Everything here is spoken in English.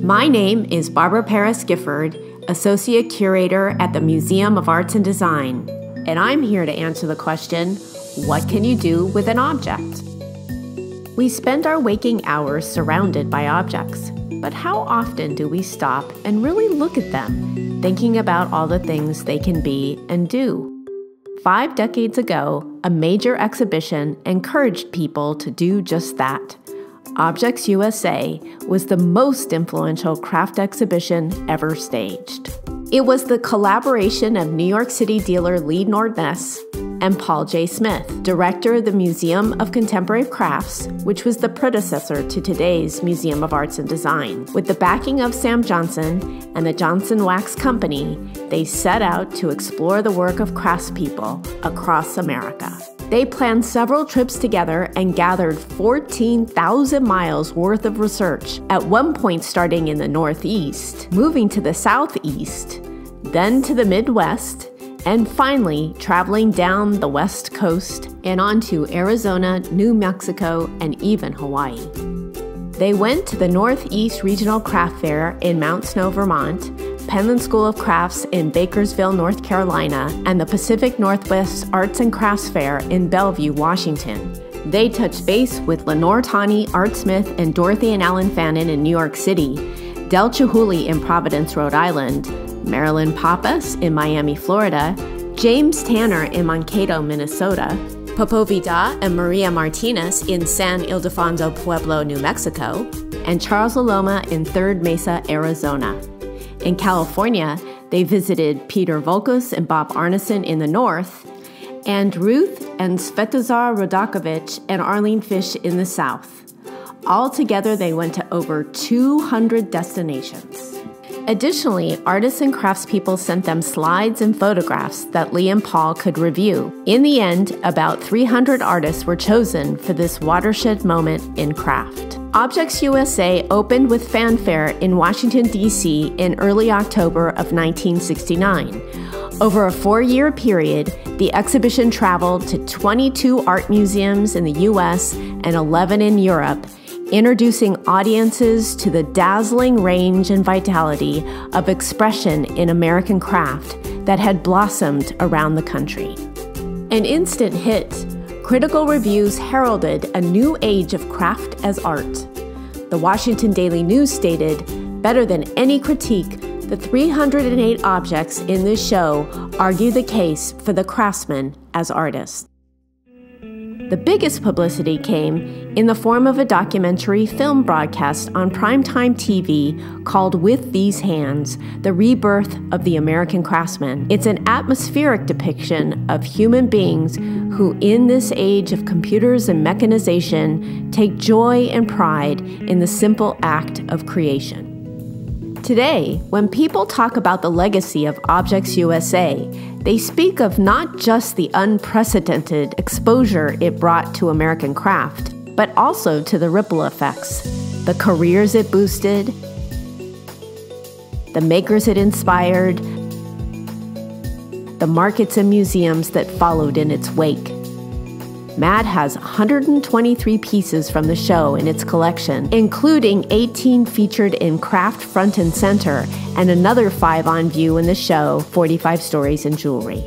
My name is Barbara Paris Gifford, Associate Curator at the Museum of Arts and Design, and I'm here to answer the question, what can you do with an object? We spend our waking hours surrounded by objects, but how often do we stop and really look at them, thinking about all the things they can be and do? 5 decades ago, a major exhibition encouraged people to do just that. Objects USA was the most influential craft exhibition ever staged. It was the collaboration of New York City dealer Lee Nordness and Paul J. Smith, director of the Museum of Contemporary Crafts, which was the predecessor to today's Museum of Arts and Design. With the backing of Sam Johnson and the Johnson Wax Company, they set out to explore the work of craftspeople across America. They planned several trips together and gathered 14,000 miles worth of research, at one point starting in the Northeast, moving to the Southeast, then to the Midwest, and finally traveling down the West Coast and onto Arizona, New Mexico, and even Hawaii. They went to the Northeast Regional Craft Fair in Mount Snow, Vermont, Penland School of Crafts in Bakersville, North Carolina, and the Pacific Northwest Arts and Crafts Fair in Bellevue, Washington. They touched base with Lenore Tawney, Art Smith, and Dorothy and Alan Fannin in New York City, Del Chihuly in Providence, Rhode Island, Marilyn Pappas in Miami, Florida, James Tanner in Mankato, Minnesota, Popo Vida and Maria Martinez in San Ildefonso Pueblo, New Mexico, and Charles Aloma in Third Mesa, Arizona. In California, they visited Peter Volkus and Bob Arneson in the north, and Ruth and Svetozar Rodakovich and Arlene Fish in the south. Altogether, they went to over 200 destinations. Additionally, artists and craftspeople sent them slides and photographs that Lee and Paul could review. In the end, about 300 artists were chosen for this watershed moment in craft. Objects USA opened with fanfare in Washington, D.C. in early October of 1969. Over a 4-year period, the exhibition traveled to 22 art museums in the U.S. and 11 in Europe, introducing audiences to the dazzling range and vitality of expression in American craft that had blossomed around the country. An instant hit, critical reviews heralded a new age of craft as art. The Washington Daily News stated, "Better than any critique, the 308 objects in this show argue the case for the craftsman as artist." The biggest publicity came in the form of a documentary film broadcast on primetime TV called With These Hands, The Rebirth of the American Craftsman. It's an atmospheric depiction of human beings who, in this age of computers and mechanization, take joy and pride in the simple act of creation. Today, when people talk about the legacy of Objects USA, they speak of not just the unprecedented exposure it brought to American craft, but also to the ripple effects, the careers it boosted, the makers it inspired, the markets and museums that followed in its wake. MAD has 123 pieces from the show in its collection, including 18 featured in Craft Front and Center and another 5 on view in the show, 45 Stories in Jewelry.